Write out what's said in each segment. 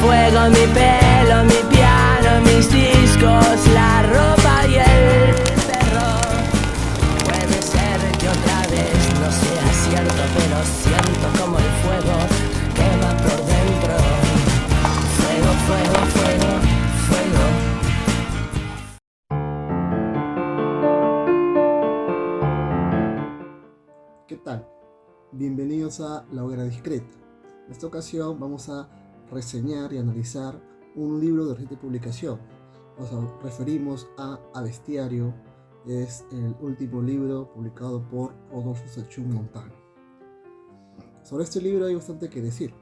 fuego, mi pelo, mi piano, mis discos, la ropa y el perro. Puede ser que otra vez no sea cierto, pero siento como el fuego quema por dentro. Fuego, fuego, fuego, fuego. ¿Qué tal? Bienvenidos a La Hoguera Discreta. En esta ocasión vamos a reseñar y analizar un libro de reciente publicación. Nos referimos a Bestiario, es el último libro publicado por Rodolfo Sachung Montano. Sobre este libro hay bastante que decir.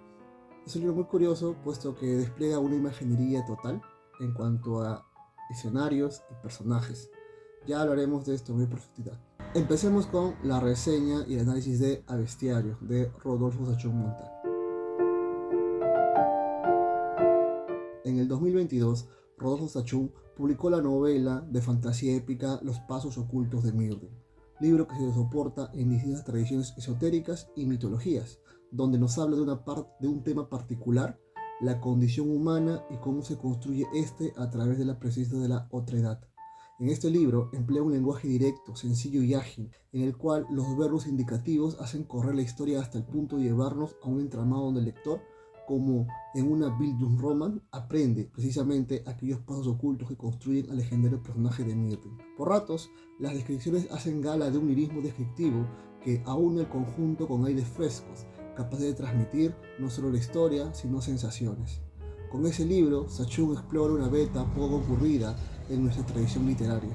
Es un libro muy curioso, puesto que despliega una imaginería total en cuanto a escenarios y personajes. Ya hablaremos de esto en muy profundidad. Empecemos con la reseña y el análisis de A Bestiario de Rodolfo Sachung Montano. En el 2022, Rodolfo Sachung publicó la novela de fantasía épica Los Pasos Ocultos de Mirden, libro que se soporta en distintas tradiciones esotéricas y mitologías, donde nos habla de un tema particular, la condición humana y cómo se construye a través de la presencia de la otredad. En este libro emplea un lenguaje directo, sencillo y ágil, en el cual los verbos indicativos hacen correr la historia hasta el punto de llevarnos a un entramado donde el lector, como en una Bildungsroman, aprende precisamente aquellos pasos ocultos que construyen al legendario personaje de Mirden. Por ratos, las descripciones hacen gala de un lirismo descriptivo que aúna el conjunto con aires frescos, capaces de transmitir no solo la historia, sino sensaciones. Con ese libro, Sachung explora una beta poco ocurrida en nuestra tradición literaria.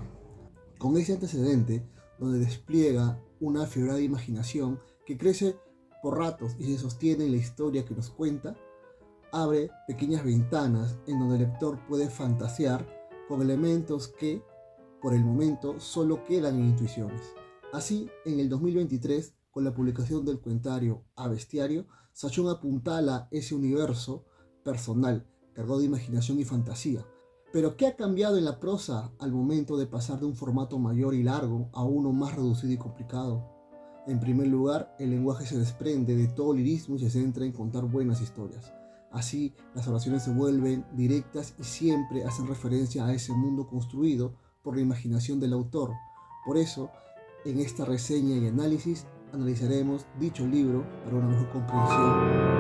Con ese antecedente, donde despliega una aflorada imaginación que crece por ratos y se sostiene en la historia que nos cuenta, abre pequeñas ventanas en donde el lector puede fantasear con elementos que, por el momento, solo quedan en intuiciones. Así, en el 2023, con la publicación del cuentario A Bestiario, Sachung apuntala ese universo personal, cargado de imaginación y fantasía. Pero ¿qué ha cambiado en la prosa al momento de pasar de un formato mayor y largo a uno más reducido y complicado? En primer lugar, el lenguaje se desprende de todo lirismo y se centra en contar buenas historias. Así, las oraciones se vuelven directas y siempre hacen referencia a ese mundo construido por la imaginación del autor. Por eso, en esta reseña y análisis, analizaremos dicho libro para una mejor comprensión.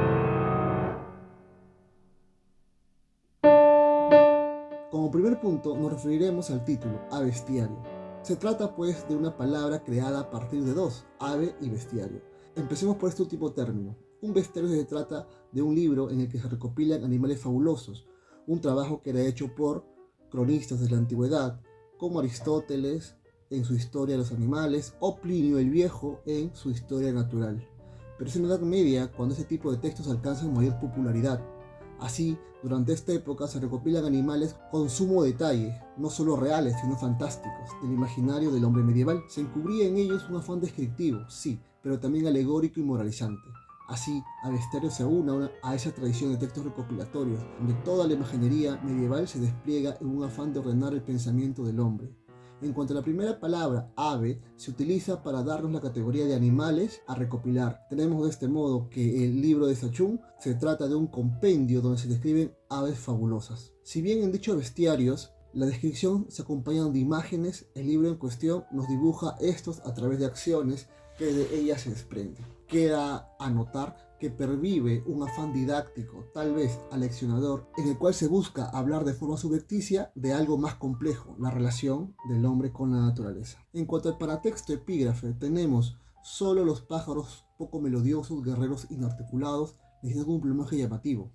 Como primer punto, nos referiremos al título, A Bestiario. Se trata pues de una palabra creada a partir de dos, ave y bestiario. Empecemos por este último término. Un bestiario se trata de un libro en el que se recopilan animales fabulosos, un trabajo que era hecho por cronistas de la antigüedad, como Aristóteles en su Historia de los Animales o Plinio el Viejo en su Historia Natural. Pero es en la Edad Media cuando este tipo de textos alcanzan mayor popularidad. Así, durante esta época se recopilan animales con sumo detalle, no solo reales, sino fantásticos, del imaginario del hombre medieval. Se encubría en ellos un afán descriptivo, sí, pero también alegórico y moralizante. Así, A Bestiario se une a esa tradición de textos recopilatorios, donde toda la imaginería medieval se despliega en un afán de ordenar el pensamiento del hombre. En cuanto a la primera palabra, ave, se utiliza para darnos la categoría de animales a recopilar. Tenemos de este modo que el libro de Sachung se trata de un compendio donde se describen aves fabulosas. Si bien en dichos bestiarios, la descripción se acompaña de imágenes, el libro en cuestión nos dibuja estos a través de acciones que de ellas se desprenden. Queda a notar que pervive un afán didáctico, tal vez aleccionador, en el cual se busca hablar de forma subrepticia de algo más complejo, la relación del hombre con la naturaleza. En cuanto al paratexto epígrafe, tenemos solo los pájaros poco melodiosos, guerreros inarticulados, necesitan un plumaje llamativo,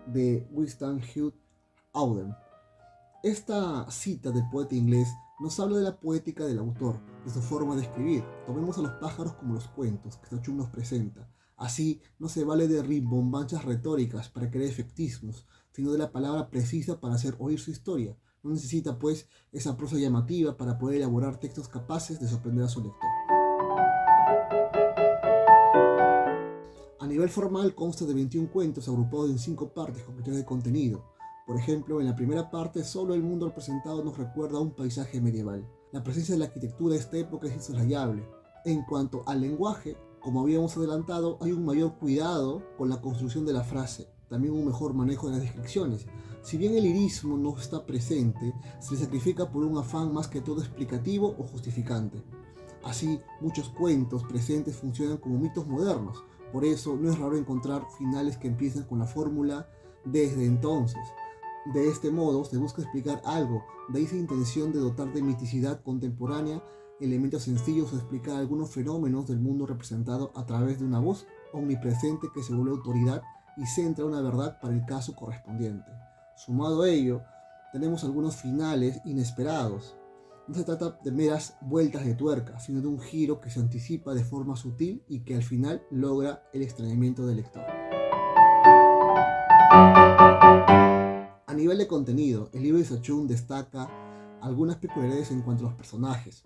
de Winston Hugh Auden. Esta cita del poeta inglés nos habla de la poética del autor, de su forma de escribir. Tomemos a los pájaros como los cuentos que Sachung nos presenta. Así, no se vale de rimbombanchas retóricas para crear efectismos, sino de la palabra precisa para hacer oír su historia. No necesita, pues, esa prosa llamativa para poder elaborar textos capaces de sorprender a su lector. A nivel formal consta de 21 cuentos agrupados en 5 partes con criterios de contenido. Por ejemplo, en la primera parte, solo el mundo representado nos recuerda a un paisaje medieval. La presencia de la arquitectura de esta época es insoslayable. En cuanto al lenguaje, como habíamos adelantado, hay un mayor cuidado con la construcción de la frase. también un mejor manejo de las descripciones. Si bien el lirismo no está presente, se le sacrifica por un afán más que todo explicativo o justificante. Así, muchos cuentos presentes funcionan como mitos modernos. Por eso no es raro encontrar finales que empiezan con la fórmula "desde entonces". De este modo se busca explicar algo, de esa intención de dotar de miticidad contemporánea elementos sencillos o explicar algunos fenómenos del mundo representado a través de una voz omnipresente que se vuelve autoridad y centra una verdad para el caso correspondiente. Sumado a ello, tenemos algunos finales inesperados. No se trata de meras vueltas de tuerca, sino de un giro que se anticipa de forma sutil y que al final logra el extrañamiento del lector. A nivel de contenido, el libro de Sachung destaca algunas peculiaridades en cuanto a los personajes.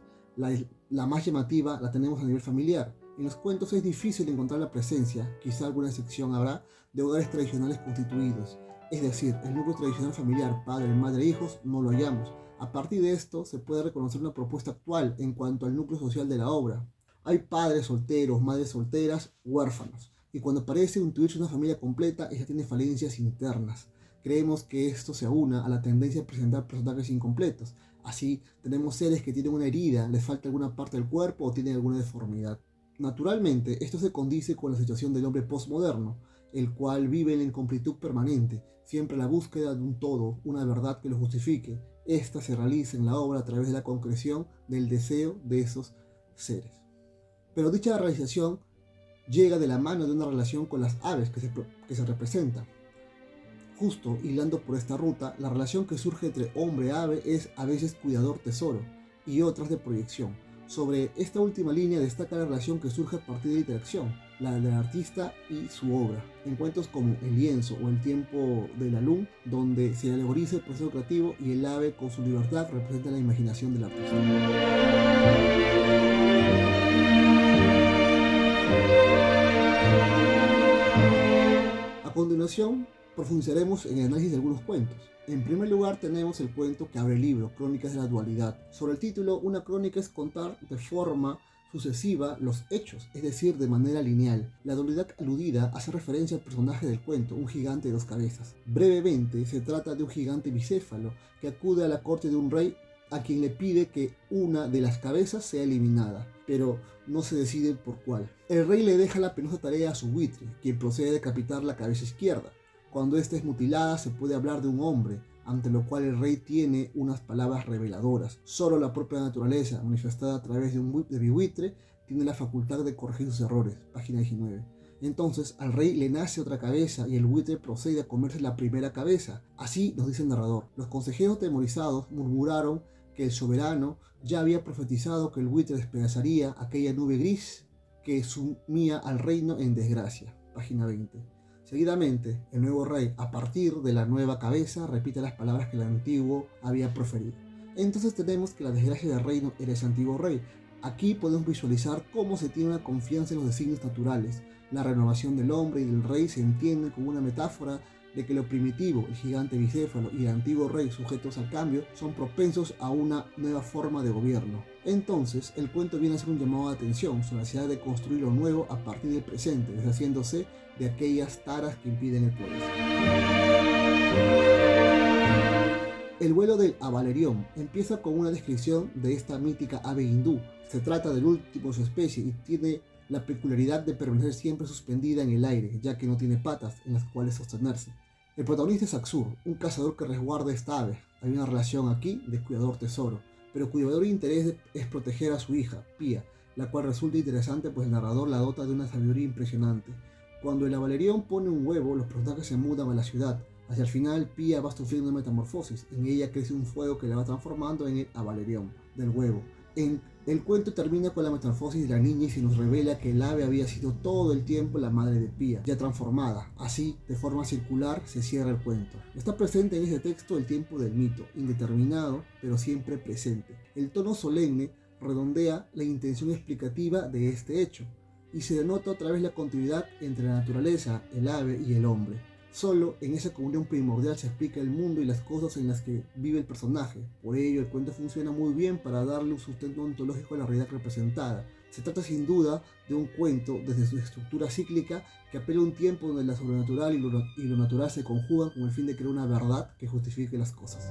La más llamativa la tenemos a nivel familiar. En los cuentos es difícil encontrar la presencia, quizá alguna excepción habrá, de hogares tradicionales constituidos. Es decir, el núcleo tradicional familiar, padre, madre e hijos, no lo hallamos. A partir de esto se puede reconocer una propuesta actual en cuanto al núcleo social de la obra. Hay padres solteros, madres solteras, huérfanos. Y cuando parece intuirse una familia completa, ella tiene falencias internas. Creemos que esto se aúna a la tendencia a presentar personajes incompletos. Así, tenemos seres que tienen una herida, les falta alguna parte del cuerpo o tienen alguna deformidad. Naturalmente, esto se condice con la situación del hombre postmoderno, el cual vive en la incompletud permanente, siempre a la búsqueda de un todo, una verdad que lo justifique. Esta se realiza en la obra a través de la concreción del deseo de esos seres. Pero dicha realización llega de la mano de una relación con las aves que se representan. Justo hilando por esta ruta, la relación que surge entre hombre y ave es a veces cuidador-tesoro y otras de proyección. Sobre esta última línea destaca la relación que surge a partir de la interacción, la del artista y su obra, en cuentos como El lienzo o El tiempo de la luna, donde se alegoriza el proceso creativo y el ave con su libertad representa la imaginación del artista. A continuación, profundizaremos en el análisis de algunos cuentos. En primer lugar tenemos el cuento que abre el libro, Crónicas de la Dualidad. Sobre el título, una crónica es contar de forma sucesiva los hechos, es decir, de manera lineal. La dualidad aludida hace referencia al personaje del cuento, un gigante de 2 cabezas. Brevemente, se trata de un gigante bicéfalo que acude a la corte de un rey a quien le pide que una de las cabezas sea eliminada, pero no se decide por cuál. El rey le deja la penosa tarea a su buitre, quien procede a decapitar la cabeza izquierda. Cuando ésta es mutilada se puede hablar de un hombre, ante lo cual el rey tiene unas palabras reveladoras. Solo la propia naturaleza, manifestada a través de un buitre, tiene la facultad de corregir sus errores. Página 19. Entonces al rey le nace otra cabeza y el buitre procede a comerse la primera cabeza. Así nos dice el narrador. Los consejeros temorizados murmuraron que el soberano ya había profetizado que el buitre despedazaría aquella nube gris que sumía al reino en desgracia. Página 20. Seguidamente, el nuevo rey, a partir de la nueva cabeza, repite las palabras que el antiguo había proferido. Entonces tenemos que la desgracia del reino era ese antiguo rey. Aquí podemos visualizar cómo se tiene una confianza en los designios naturales. La renovación del hombre y del rey se entiende como una metáfora de que lo primitivo, el gigante bicéfalo y el antiguo rey sujetos al cambio, son propensos a una nueva forma de gobierno. Entonces, el cuento viene a ser un llamado de atención sobre la necesidad de construir lo nuevo a partir del presente, deshaciéndose de aquellas taras que impiden el progreso. El vuelo del Avalerión empieza con una descripción de esta mítica ave hindú. Se trata del último de su especie y tiene la peculiaridad de permanecer siempre suspendida en el aire, ya que no tiene patas en las cuales sostenerse. El protagonista es Aksur, un cazador que resguarda esta ave. Hay una relación aquí de cuidador-tesoro, pero cuyo mayor interés es proteger a su hija, Pía, la cual resulta interesante pues el narrador la dota de una sabiduría impresionante. Cuando el Avalerión pone un huevo, los personajes se mudan a la ciudad. Hacia el final, Pía va sufriendo una metamorfosis. En ella crece un fuego que la va transformando en el Avalerión del huevo. El cuento termina con la metamorfosis de la niña y se nos revela que el ave había sido todo el tiempo la madre de Pía, ya transformada. Así, de forma circular, se cierra el cuento. Está presente en este texto el tiempo del mito, indeterminado, pero siempre presente. El tono solemne redondea la intención explicativa de este hecho, y se denota otra vez la continuidad entre la naturaleza, el ave y el hombre. Solo en esa comunión primordial se explica el mundo y las cosas en las que vive el personaje. Por ello, el cuento funciona muy bien para darle un sustento ontológico a la realidad representada. Se trata sin duda de un cuento desde su estructura cíclica que apela a un tiempo donde lo sobrenatural y lo natural se conjugan con el fin de crear una verdad que justifique las cosas.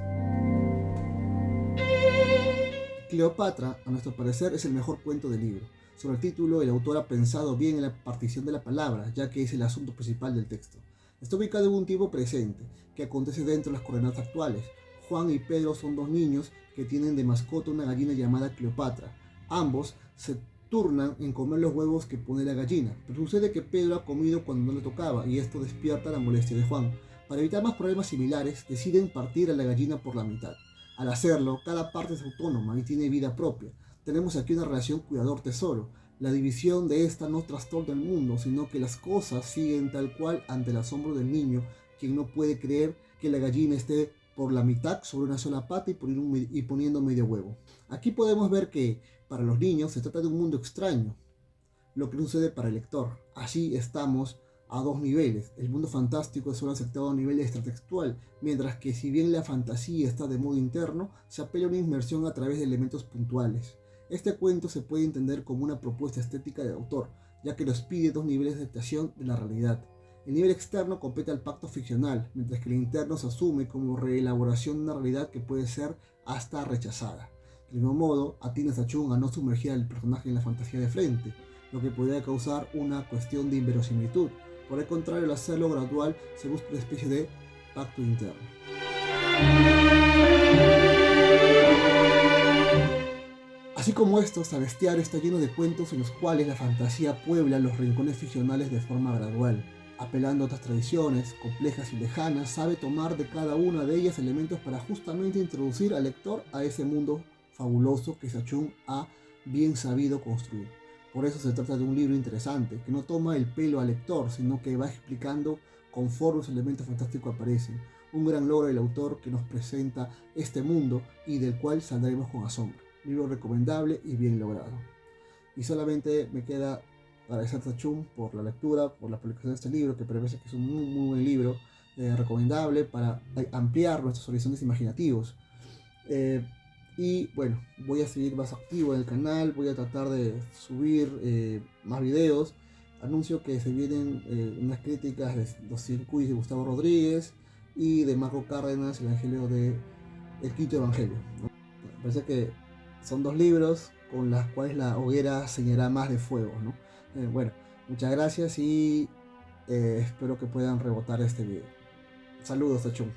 Cleopatra, a nuestro parecer, es el mejor cuento del libro. Sobre el título, el autor ha pensado bien en la partición de la palabra, ya que es el asunto principal del texto. Está ubicado en un tiempo presente, que acontece dentro de las coordenadas actuales. Juan y Pedro son dos niños que tienen de mascota una gallina llamada Cleopatra. Ambos se turnan en comer los huevos que pone la gallina, pero sucede que Pedro ha comido cuando no le tocaba y esto despierta la molestia de Juan. Para evitar más problemas similares, deciden partir a la gallina por la mitad. Al hacerlo, cada parte es autónoma y tiene vida propia. Tenemos aquí una relación cuidador-tesoro. La división de esta no trastorna el mundo, sino que las cosas siguen tal cual ante el asombro del niño, quien no puede creer que la gallina esté por la mitad sobre una sola pata y poniendo medio huevo. Aquí podemos ver que para los niños se trata de un mundo extraño, lo que no sucede para el lector. Así estamos a dos niveles. El mundo fantástico es solo aceptado a nivel extratextual, mientras que si bien la fantasía está de modo interno, se apela a una inmersión a través de elementos puntuales. Este cuento se puede entender como una propuesta estética del autor, ya que nos pide dos niveles de aceptación de la realidad. El nivel externo compete al pacto ficcional, mientras que el interno se asume como reelaboración de una realidad que puede ser hasta rechazada. Del mismo modo, atina Sachung a no sumergir al personaje en la fantasía de frente, lo que podría causar una cuestión de inverosimilitud. Por el contrario, al hacerlo gradual, se busca una especie de pacto interno. Así como estos, el bestiario está lleno de cuentos en los cuales la fantasía puebla los rincones ficcionales de forma gradual. Apelando a otras tradiciones, complejas y lejanas, sabe tomar de cada una de ellas elementos para justamente introducir al lector a ese mundo fabuloso que Sachung ha bien sabido construir. Por eso se trata de un libro interesante, que no toma el pelo al lector, sino que va explicando conforme los elementos fantásticos aparecen. Un gran logro del autor que nos presenta este mundo y del cual saldremos con asombro. Libro recomendable y bien logrado. Y solamente me queda agradecer a Sachung por la lectura, por la publicación de este libro, que parece que es un muy buen libro, recomendable para ampliar nuestros horizontes imaginativos. Y bueno, voy a seguir más activo en el canal, voy a tratar de subir más videos. Anuncio que se vienen unas críticas de los circuitos de Gustavo Rodríguez y de Marco Cárdenas, el Evangelio de El Quinto Evangelio, ¿no? Me parece que son dos libros con los cuales la hoguera se llenará más de fuego, ¿no? Bueno, muchas gracias y espero que puedan rebotar este video. Saludos, Sachung.